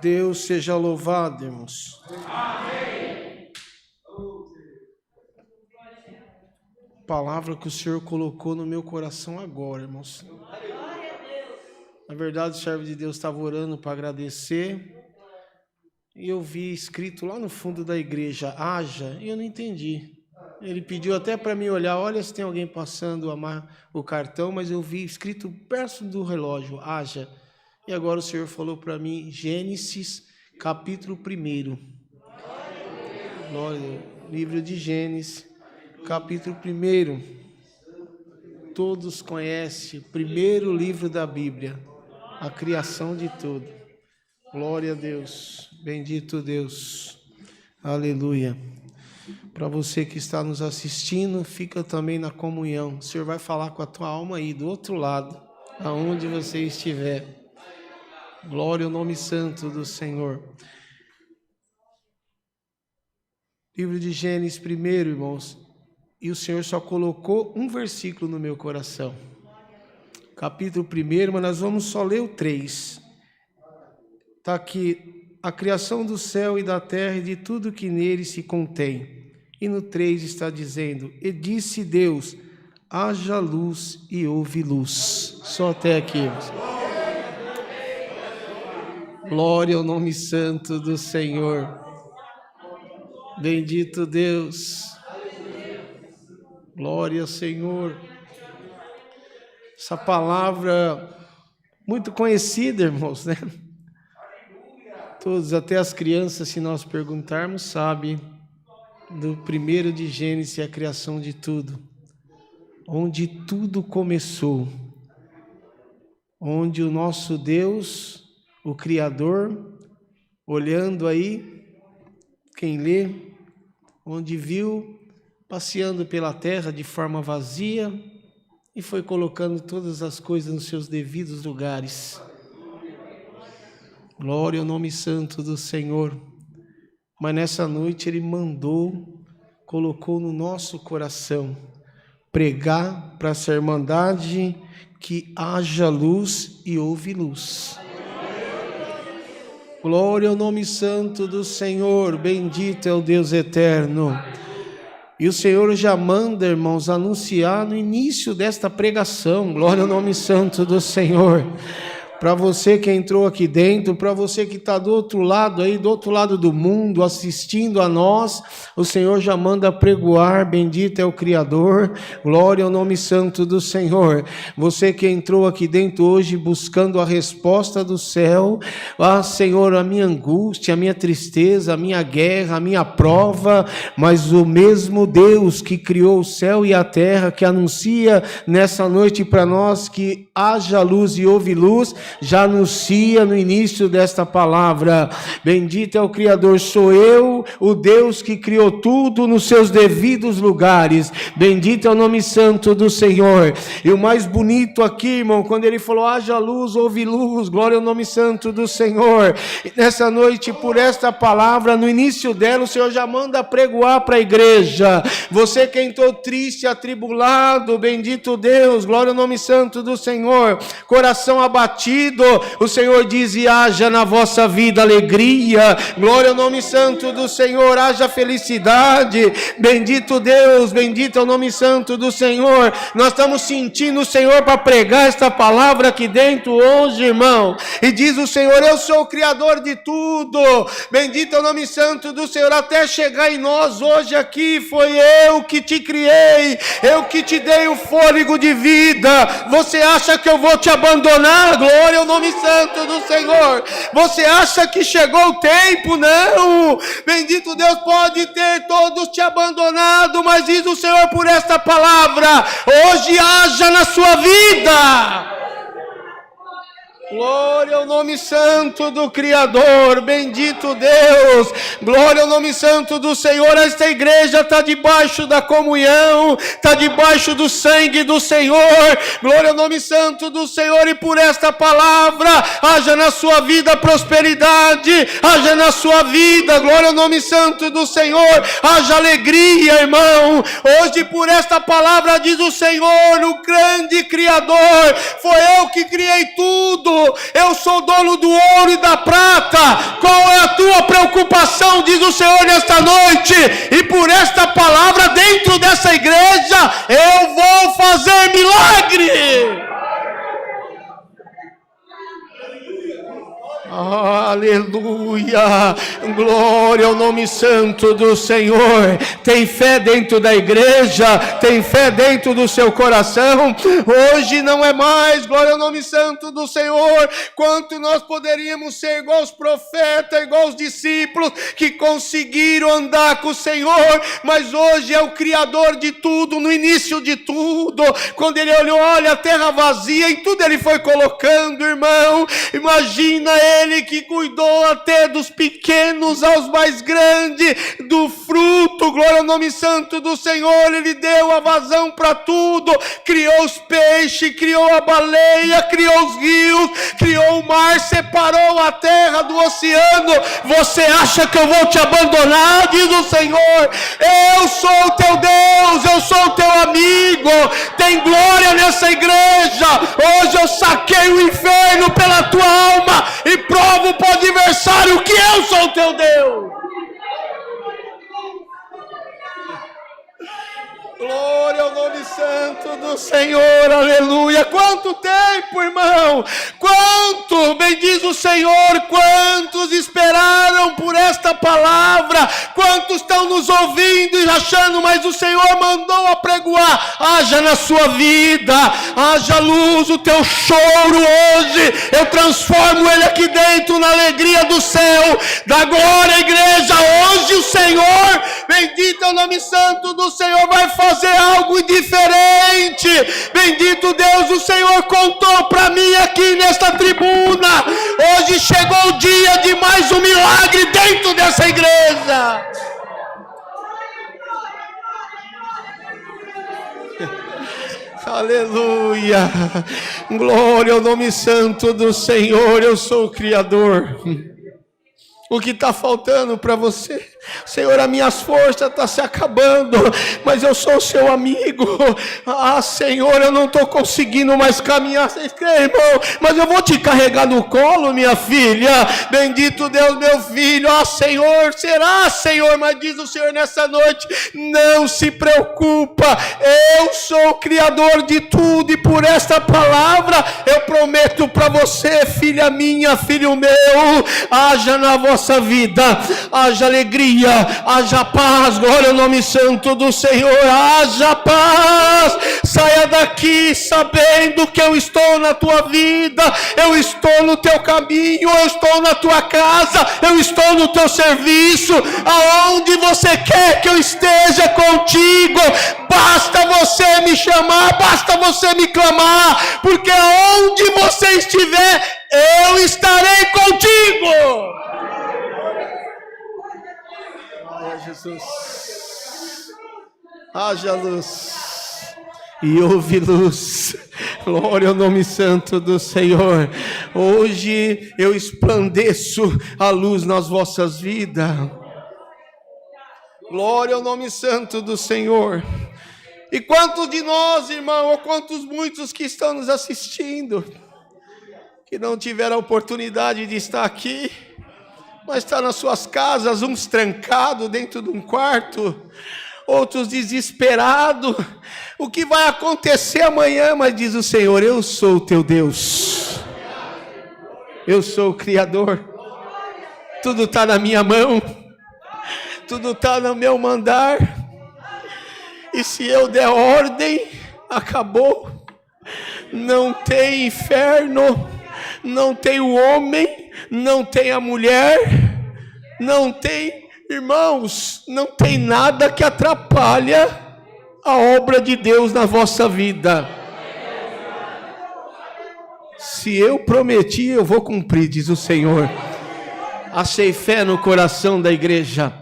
Deus seja louvado, irmãos. Amém. Palavra que o Senhor colocou no meu coração agora, irmãos. Na verdade, o servo de Deus estava orando para agradecer e eu vi escrito lá no fundo da igreja, haja, e eu não entendi. Ele pediu até para mim olhar, olha se tem alguém passando o cartão, mas eu vi escrito perto do relógio, haja. E agora o Senhor falou para mim, Gênesis, capítulo 1. Glória, livro de Gênesis, capítulo 1. Todos conhecem o primeiro livro da Bíblia, a criação de tudo. Glória a Deus, bendito Deus, aleluia. Para você que está nos assistindo, fica também na comunhão. O Senhor vai falar com a tua alma aí, do outro lado, aonde você estiver. Glória ao nome santo do Senhor. Livro de Gênesis 1, irmãos. E o Senhor só colocou um versículo no meu coração. Capítulo 1, mas nós vamos só ler o 3. Está aqui, a criação do céu e da terra e de tudo que nele se contém. E no 3 está dizendo, e disse Deus, haja luz e houve luz. Só até aqui, irmãos. Glória ao nome santo do Senhor. Bendito Deus. Glória ao Senhor. Essa palavra muito conhecida, irmãos, né? Todos, até as crianças, se nós perguntarmos, sabem do 1 de Gênesis, a criação de tudo. Onde tudo começou. Onde o nosso Deus, o Criador, olhando aí, quem lê, onde viu, passeando pela terra de forma vazia, e foi colocando todas as coisas nos seus devidos lugares. Glória ao nome santo do Senhor. Mas nessa noite Ele mandou, colocou no nosso coração, pregar para essa irmandade que haja luz e houve luz. Glória ao nome santo do Senhor, bendito é o Deus eterno. E o Senhor já manda, irmãos, anunciar no início desta pregação, glória ao nome santo do Senhor. Para você que entrou aqui dentro, para você que está do outro lado aí, do outro lado do mundo, assistindo a nós, o Senhor já manda pregoar, bendito é o Criador, glória ao nome santo do Senhor. Você que entrou aqui dentro hoje buscando a resposta do céu, Senhor, a minha angústia, a minha tristeza, a minha guerra, a minha prova, mas o mesmo Deus que criou o céu e a terra, que anuncia nessa noite para nós que haja luz e houve luz, já anuncia no início desta palavra, bendito é o Criador, sou eu, o Deus que criou tudo nos seus devidos lugares, bendito é o nome santo do Senhor. E o mais bonito aqui, irmão, quando ele falou, haja luz, houve luz, glória ao nome santo do Senhor. E nessa noite, por esta palavra, no início dela, o Senhor já manda pregoar para a igreja, você que entrou triste, atribulado, bendito Deus, glória ao nome santo do Senhor, coração abatido, o Senhor diz, e haja na vossa vida alegria, glória ao nome santo do Senhor, haja felicidade, bendito Deus, bendito é o nome santo do Senhor. Nós estamos sentindo o Senhor para pregar esta palavra aqui dentro hoje, irmão, e diz o Senhor, eu sou o Criador de tudo, bendito é o nome santo do Senhor, até chegar em nós hoje aqui, foi eu que te criei, eu que te dei o fôlego de vida. Você acha que eu vou te abandonar? Glória ao nome santo do Senhor. Você acha que chegou o tempo? Não. Bendito Deus, pode ter todos te abandonado, mas diz o Senhor por esta palavra, hoje haja na sua vida. Glória ao nome santo do Criador, bendito Deus, glória ao nome santo do Senhor. Esta igreja está debaixo da comunhão, está debaixo do sangue do Senhor, glória ao nome santo do Senhor. E por esta palavra, haja na sua vida prosperidade, haja na sua vida, glória ao nome santo do Senhor, haja alegria, irmão. Hoje por esta palavra diz o Senhor, o grande Criador, foi eu que criei tudo, eu sou dono do ouro e da prata. Qual é a tua preocupação, diz o Senhor nesta noite? E por esta palavra dentro dessa igreja, eu vou fazer milagre. Aleluia, glória ao nome santo do Senhor. Tem fé dentro da igreja, tem fé dentro do seu coração. Hoje não é mais, glória ao nome santo do Senhor, quanto nós poderíamos ser igual os profetas, igual os discípulos que conseguiram andar com o Senhor, mas hoje é o Criador de tudo, no início de tudo, quando ele olhou, olha a terra vazia, em tudo ele foi colocando, irmão, imagina ele que cuidou até dos pequenos aos mais grandes, do fruto, glória ao nome santo do Senhor, ele deu a vazão para tudo, criou os peixes, criou a baleia, criou os rios, criou o mar, separou a terra do oceano. Você acha que eu vou te abandonar? Diz o Senhor, eu sou o teu Deus, eu sou o teu amigo, tem glória nessa igreja. Hoje eu saquei o inferno pela tua alma e provo para o adversário que eu sou o teu Deus. Glória ao nome santo do Senhor, aleluia. Quanto tempo, irmão, quanto, bendiz o Senhor, quantos esperaram por esta palavra, quantos estão nos ouvindo e achando, mas o Senhor mandou apregoar, haja na sua vida, haja luz, o teu choro hoje, eu transformo ele aqui dentro na alegria do céu, da glória, igreja. Hoje o Senhor, bendito é o nome santo do Senhor, vai fazer algo diferente. Bendito Deus, o Senhor contou para mim aqui nesta tribuna. Hoje chegou o dia de mais um milagre dentro dessa igreja. Aleluia, glória ao nome santo do Senhor. Eu sou o Criador. O que está faltando para você? Senhor, as minhas forças estão se acabando, mas eu sou seu amigo. Ah, Senhor, eu não estou conseguindo mais caminhar. Vocês creem, irmão? Mas eu vou te carregar no colo, minha filha. Bendito Deus, meu filho. Ah, Senhor, será, Senhor? Mas diz o Senhor nessa noite, não se preocupa. Eu sou o Criador de tudo, e por esta palavra eu prometo para você, filha minha, filho meu, haja na vossa vida, haja alegria, haja paz, glória ao nome santo do Senhor, haja paz. Saia daqui sabendo que eu estou na tua vida, eu estou no teu caminho, eu estou na tua casa, eu estou no teu serviço, aonde você quer que eu esteja contigo, basta você me chamar, basta você me clamar, porque aonde você estiver, eu estarei contigo. Jesus, haja luz e houve luz, glória ao nome santo do Senhor. Hoje eu esplandeço a luz nas vossas vidas, glória ao nome santo do Senhor. E quantos de nós, irmão, ou quantos muitos que estão nos assistindo, que não tiveram a oportunidade de estar aqui, mas está nas suas casas, uns trancados dentro de um quarto, outros desesperados. O que vai acontecer amanhã? Mas diz o Senhor, eu sou o teu Deus, eu sou o Criador, tudo está na minha mão, tudo está no meu mandar, e se eu der ordem, acabou. Não tem inferno, não tem o homem, não tem a mulher, não tem, irmãos, não tem nada que atrapalha a obra de Deus na vossa vida. Se eu prometi, eu vou cumprir, diz o Senhor. Achei fé no coração da igreja.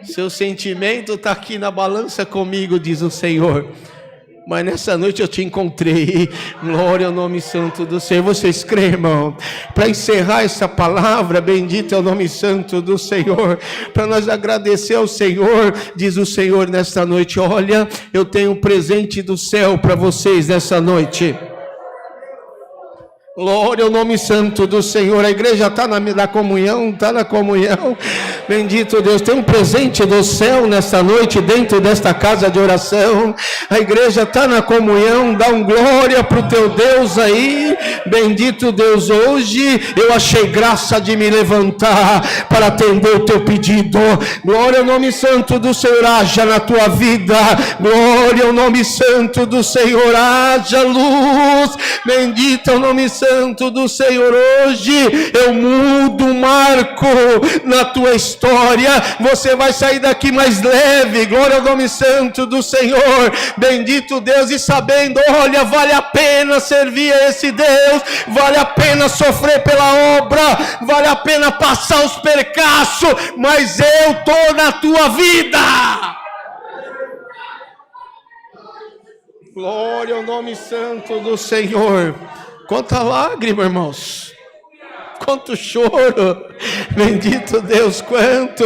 Seu sentimento está aqui na balança comigo, diz o Senhor. Mas nessa noite eu te encontrei, glória ao nome santo do Senhor. Vocês creem, irmão? Para encerrar essa palavra, bendito é o nome santo do Senhor, para nós agradecer ao Senhor, diz o Senhor nesta noite, olha, eu tenho um presente do céu para vocês nessa noite. Glória ao nome santo do Senhor. A igreja está na comunhão, está na comunhão. Bendito Deus, tem um presente do céu nessa noite dentro desta casa de oração. A igreja está na comunhão, dá um glória para o teu Deus aí. Bendito Deus, hoje eu achei graça de me levantar para atender o teu pedido. Glória ao nome santo do Senhor, haja na tua vida. Glória ao nome santo do Senhor, haja luz. Bendito é o nome santo do Senhor. Hoje eu mudo um marco na tua história. Você vai sair daqui mais leve. Glória ao nome santo do Senhor. Bendito Deus, e sabendo, olha, vale a pena servir a esse Deus, vale a pena sofrer pela obra, vale a pena passar os percalços, mas eu estou na tua vida. Glória ao nome santo do Senhor. Quanta lágrima, irmãos. Quanto choro. Bendito Deus, quanto.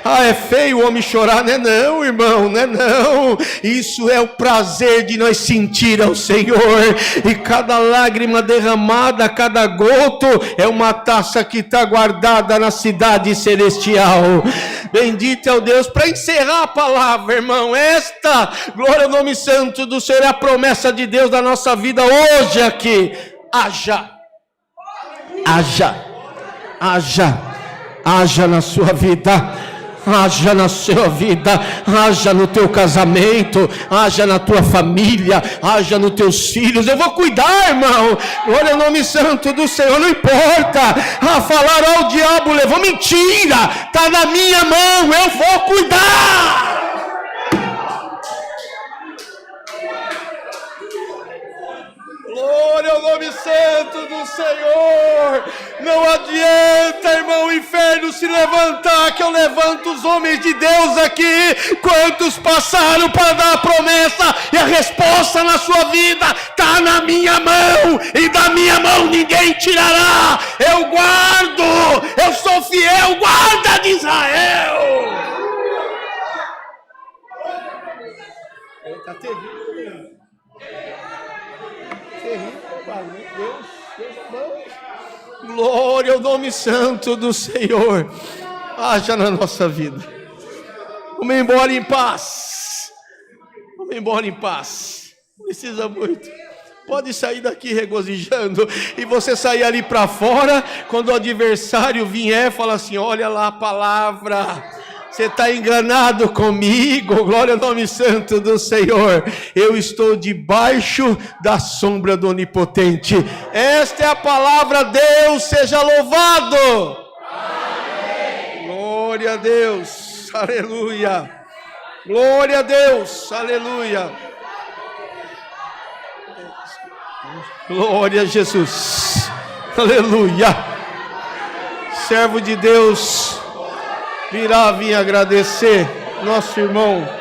É feio o homem chorar, não é não, irmão, não é não. Isso é o prazer de nós sentir ao Senhor. E cada lágrima derramada, cada goto, é uma taça que está guardada na cidade celestial. Bendito é o Deus. Para encerrar a palavra, irmão, esta, glória ao nome santo do Senhor, é a promessa de Deus da nossa vida hoje aqui. Haja na sua vida, haja na sua vida, haja no teu casamento, haja na tua família, haja nos teus filhos. Eu vou cuidar, irmão. Glória ao nome santo do Senhor. Não importa falar ao diabo, levou mentira, está na minha mão, eu vou cuidar. Glória ao nome santo do Senhor. Não adianta, irmão, o inferno se levantar, que eu levanto os homens de Deus aqui. Quantos passaram para dar a promessa, e a resposta na sua vida está na minha mão, e da minha mão ninguém tirará. Eu guardo, eu sou fiel, guarda de Israel. Está terrível. Glória ao nome santo do Senhor. Haja na nossa vida. Vamos embora em paz. Vamos embora em paz. Não precisa muito. Pode sair daqui regozijando. E você sair ali para fora, quando o adversário vier, fala assim: olha lá a palavra. Você está enganado comigo. Glória ao nome santo do Senhor. Eu estou debaixo da sombra do Onipotente. Esta é a palavra. Deus seja louvado. Amém. Glória a Deus. Aleluia. Glória a Deus. Aleluia. Glória a Jesus. Aleluia. Servo de Deus virá vir agradecer nosso irmão.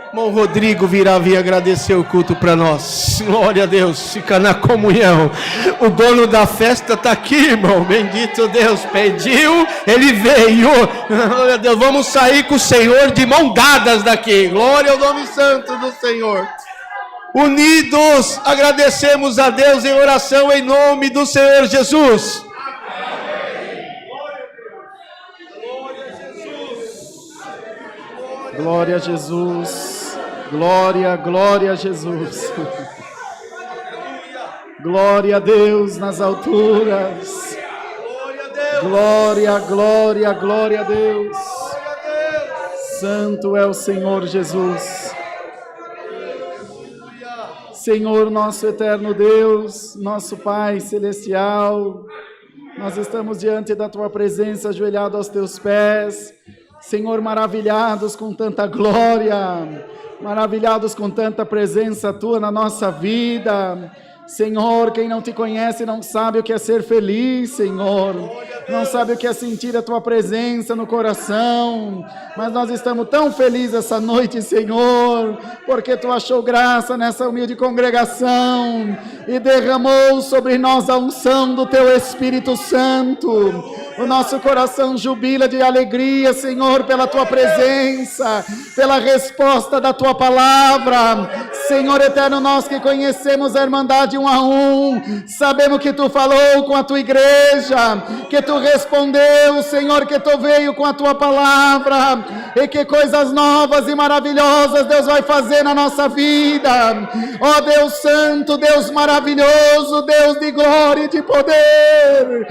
Irmão Rodrigo virá vir agradecer o culto para nós. Glória a Deus, fica na comunhão. O dono da festa está aqui, irmão. Bendito Deus, pediu, ele veio. Glória a Deus, vamos sair com o Senhor de mão dadas daqui. Glória ao nome santo do Senhor. Unidos, agradecemos a Deus em oração em nome do Senhor Jesus. Glória a Jesus. Glória, glória a Jesus. Glória a Deus nas alturas. Glória, glória, glória a Deus. Santo é o Senhor Jesus. Senhor, nosso eterno Deus, nosso Pai celestial, nós estamos diante da Tua presença, ajoelhados aos Teus pés. Senhor, maravilhados com tanta glória, maravilhados com tanta presença Tua na nossa vida. Senhor, quem não Te conhece não sabe o que é ser feliz, Senhor. não sabe o que é sentir a tua presença no coração, mas nós estamos tão felizes essa noite, Senhor, porque tu achou graça nessa humilde congregação e derramou sobre nós a unção do teu Espírito Santo. O nosso coração jubila de alegria, Senhor, pela tua presença, pela resposta da tua palavra. Senhor eterno, nós que conhecemos a Irmandade 1 a 1, sabemos que tu falou com a tua igreja, que tu respondeu, Senhor, que tu veio com a tua palavra, e que coisas novas e maravilhosas Deus vai fazer na nossa vida. Ó Deus Santo, Deus maravilhoso, Deus de glória e de poder,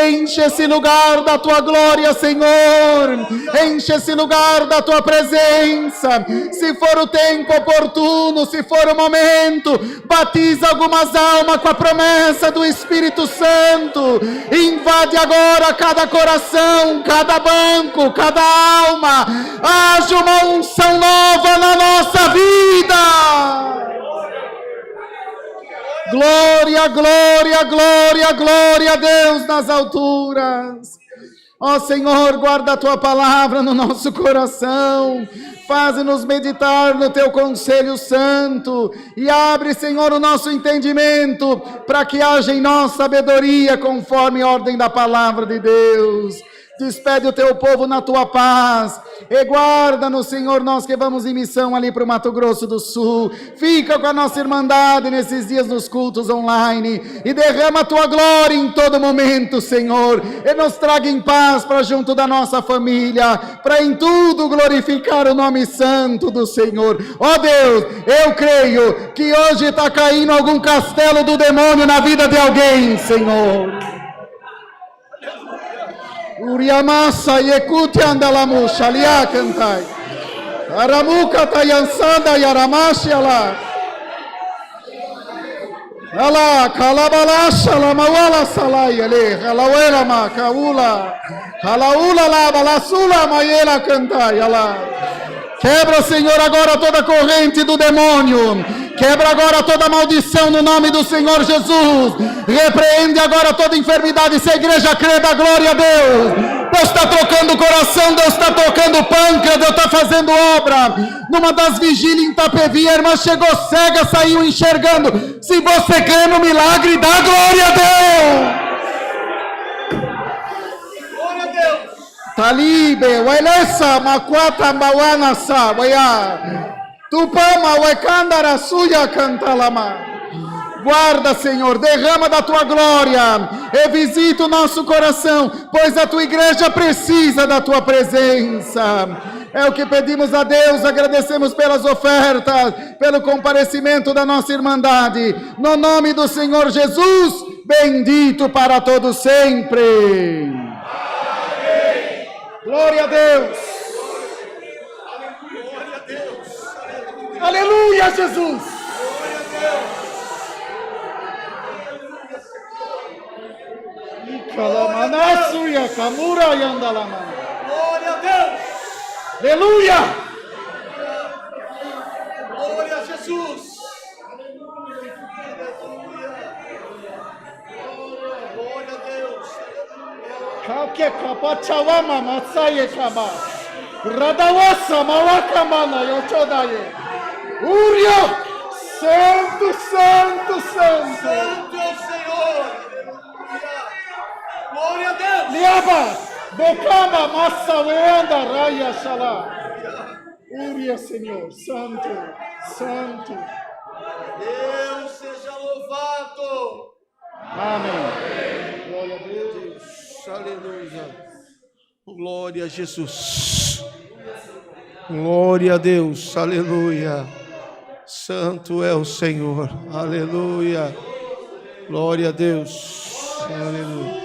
enche esse lugar da tua glória, Senhor, enche esse lugar da tua presença. Se for o tempo oportuno, se for o momento, batiza algumas almas com a promessa do Espírito Santo, invade agora cada coração, cada banco, cada alma, haja uma unção nova na nossa vida. Glória, glória, glória, glória a Deus nas alturas. Ó Senhor, guarda a tua palavra no nosso coração, faz-nos meditar no teu conselho santo e abre, Senhor, o nosso entendimento para que haja em nós sabedoria conforme a ordem da palavra de Deus. Despede o teu povo na tua paz e guarda-nos, Senhor, nós que vamos em missão ali para o Mato Grosso do Sul. Fica com a nossa Irmandade nesses dias nos cultos online e derrama a tua glória em todo momento, Senhor, e nos traga em paz para junto da nossa família, para em tudo glorificar o nome santo do Senhor. Ó Deus, eu creio que hoje está caindo algum castelo do demônio na vida de alguém, Senhor. Uriamassa yekuti andalamu shalia cantai. Aramuka tayansanda yaramashi ala. Ala kalabalasha la mawala salai ale. Halawela ma kaula. Halaula la balasula mayela cantai ala. Quebra, Senhor, agora toda corrente do demônio. Quebra agora toda maldição no nome do Senhor Jesus. Repreende agora toda enfermidade. Se a igreja crê, dá glória a Deus. Deus está trocando o coração, Deus está tocando o pâncreas, Deus está fazendo obra. Numa das vigílias em Itapevi, a irmã chegou cega, saiu enxergando. Se você crê no milagre, dá glória a Deus. Talibe, wailesa makwata mawana sa, waya. Tupama wekandara suya cantalama. Guarda, Senhor, derrama da tua glória e visita o nosso coração, pois a tua igreja precisa da tua presença. É o que pedimos a Deus, agradecemos pelas ofertas, pelo comparecimento da nossa Irmandade. No nome do Senhor Jesus, bendito para todos sempre. Glória a Deus. Glória a Deus. Aleluia, Jesus. Glória a Deus. Kalamanasuya kamura yandalama. Glória a Deus. Aleluia. Glória a Jesus. Glória a Deus. Kake kapachawama matsaye kaba. Radawasa mawakamana yochodaye. Uria. Santo, santo, santo. Santo é o Senhor. Glória a Deus. Liaba. Bokama massa weanda raya shala. Uria, Senhor. Santo, santo. Deus seja louvado. Amém. Glória a Deus. Aleluia. Glória a Jesus. Glória a Deus. Aleluia. Santo é o Senhor. Aleluia. Glória a Deus. Aleluia.